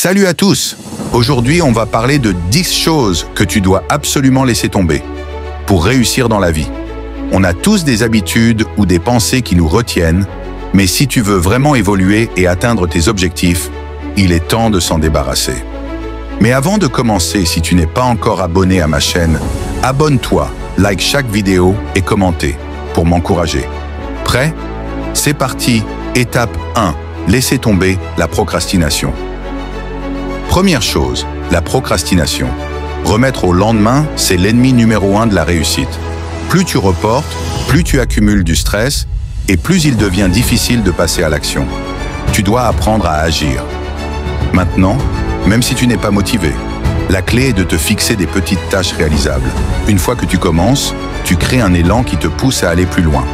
Salut à tous! Aujourd'hui, on va parler de 10 choses que tu dois absolument laisser tomber pour réussir dans la vie. On a tous des habitudes ou des pensées qui nous retiennent, mais si tu veux vraiment évoluer et atteindre tes objectifs, il est temps de s'en débarrasser. Mais avant de commencer, si tu n'es pas encore abonné à ma chaîne, abonne-toi, like chaque vidéo et commentez pour m'encourager. Prêt? C'est parti! Étape 1. Laisser tomber la procrastination. Première chose, la procrastination. Remettre au lendemain, c'est l'ennemi numéro 1 de la réussite. Plus tu reportes, plus tu accumules du stress et plus il devient difficile de passer à l'action. Tu dois apprendre à agir. Maintenant, même si tu n'es pas motivé, la clé est de te fixer des petites tâches réalisables. Une fois que tu commences, tu crées un élan qui te pousse à aller plus loin.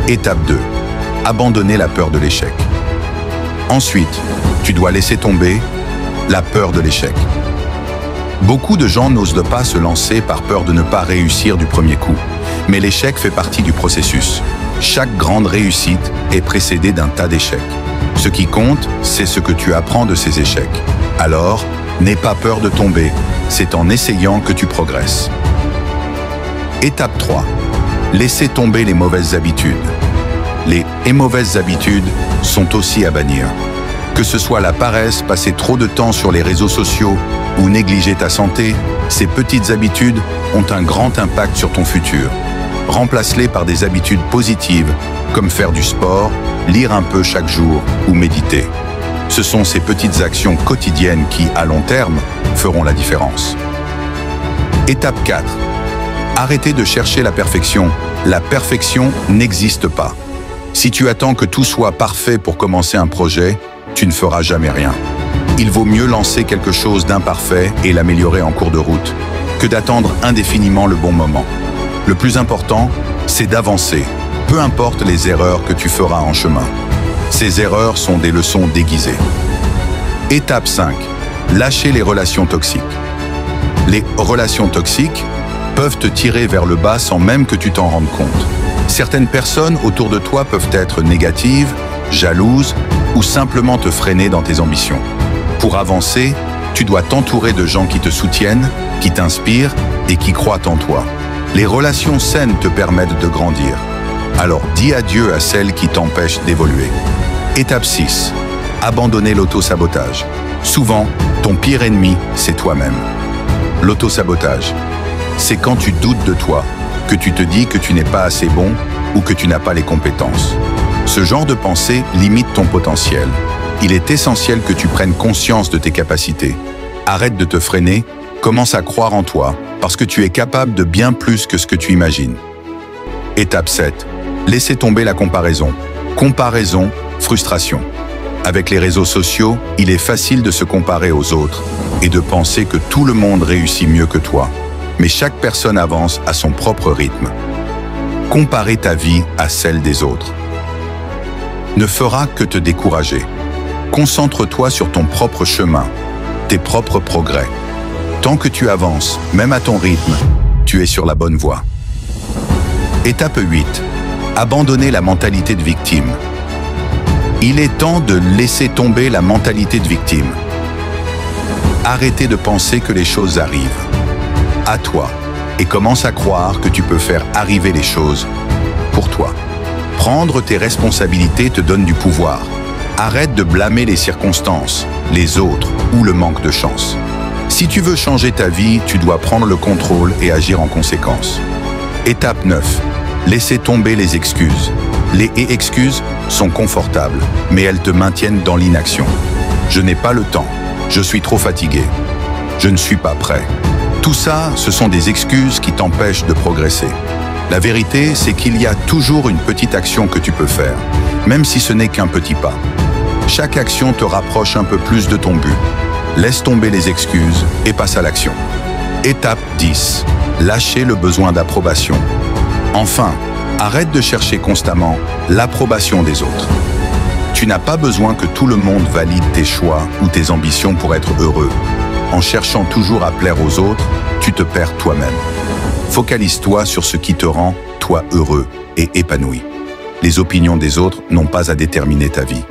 Étape 2. Abandonner la peur de l'échec. Ensuite, tu dois laisser tomber la peur de l'échec. Beaucoup de gens n'osent pas se lancer par peur de ne pas réussir du premier coup. Mais l'échec fait partie du processus. Chaque grande réussite est précédée d'un tas d'échecs. Ce qui compte, c'est ce que tu apprends de ces échecs. Alors, n'aie pas peur de tomber. C'est en essayant que tu progresses. Étape 3. Laisser tomber les mauvaises habitudes. Les mauvaises habitudes sont aussi à bannir. Que ce soit la paresse, passer trop de temps sur les réseaux sociaux ou négliger ta santé, ces petites habitudes ont un grand impact sur ton futur. Remplace-les par des habitudes positives, comme faire du sport, lire un peu chaque jour ou méditer. Ce sont ces petites actions quotidiennes qui, à long terme, feront la différence. Étape 4. Arrêtez de chercher la perfection. La perfection n'existe pas. Si tu attends que tout soit parfait pour commencer un projet, tu ne feras jamais rien. Il vaut mieux lancer quelque chose d'imparfait et l'améliorer en cours de route, que d'attendre indéfiniment le bon moment. Le plus important, c'est d'avancer, peu importe les erreurs que tu feras en chemin. Ces erreurs sont des leçons déguisées. Étape 5. Lâcher les relations toxiques. Les relations toxiques peuvent te tirer vers le bas sans même que tu t'en rendes compte. Certaines personnes autour de toi peuvent être négatives, jalouses ou simplement te freiner dans tes ambitions. Pour avancer, tu dois t'entourer de gens qui te soutiennent, qui t'inspirent et qui croient en toi. Les relations saines te permettent de grandir. Alors dis adieu à celles qui t'empêchent d'évoluer. Étape 6. Abandonner l'auto-sabotage. Souvent, ton pire ennemi, c'est toi-même. L'auto-sabotage, c'est quand tu doutes de toi, que tu te dis que tu n'es pas assez bon ou que tu n'as pas les compétences. Ce genre de pensée limite ton potentiel. Il est essentiel que tu prennes conscience de tes capacités. Arrête de te freiner, commence à croire en toi, parce que tu es capable de bien plus que ce que tu imagines. Étape 7. Laissez tomber la comparaison. Comparaison, frustration. Avec les réseaux sociaux, il est facile de se comparer aux autres et de penser que tout le monde réussit mieux que toi. Mais chaque personne avance à son propre rythme. Comparer ta vie à celle des autres ne fera que te décourager. Concentre-toi sur ton propre chemin, tes propres progrès. Tant que tu avances, même à ton rythme, tu es sur la bonne voie. Étape 8. Abandonner la mentalité de victime. Il est temps de laisser tomber la mentalité de victime. Arrêtez de penser que les choses arrivent à toi et commence à croire que tu peux faire arriver les choses pour toi. Prendre tes responsabilités te donne du pouvoir. Arrête de blâmer les circonstances, les autres ou le manque de chance. Si tu veux changer ta vie, tu dois prendre le contrôle et agir en conséquence. Étape 9. Laisser tomber les excuses. Les excuses sont confortables, mais elles te maintiennent dans l'inaction. Je n'ai pas le temps. Je suis trop fatigué. Je ne suis pas prêt. Tout ça, ce sont des excuses qui t'empêchent de progresser. La vérité, c'est qu'il y a toujours une petite action que tu peux faire, même si ce n'est qu'un petit pas. Chaque action te rapproche un peu plus de ton but. Laisse tomber les excuses et passe à l'action. Étape 10. Lâcher le besoin d'approbation. Enfin, arrête de chercher constamment l'approbation des autres. Tu n'as pas besoin que tout le monde valide tes choix ou tes ambitions pour être heureux. En cherchant toujours à plaire aux autres, tu te perds toi-même. Focalise-toi sur ce qui te rend, toi, heureux et épanoui. Les opinions des autres n'ont pas à déterminer ta vie.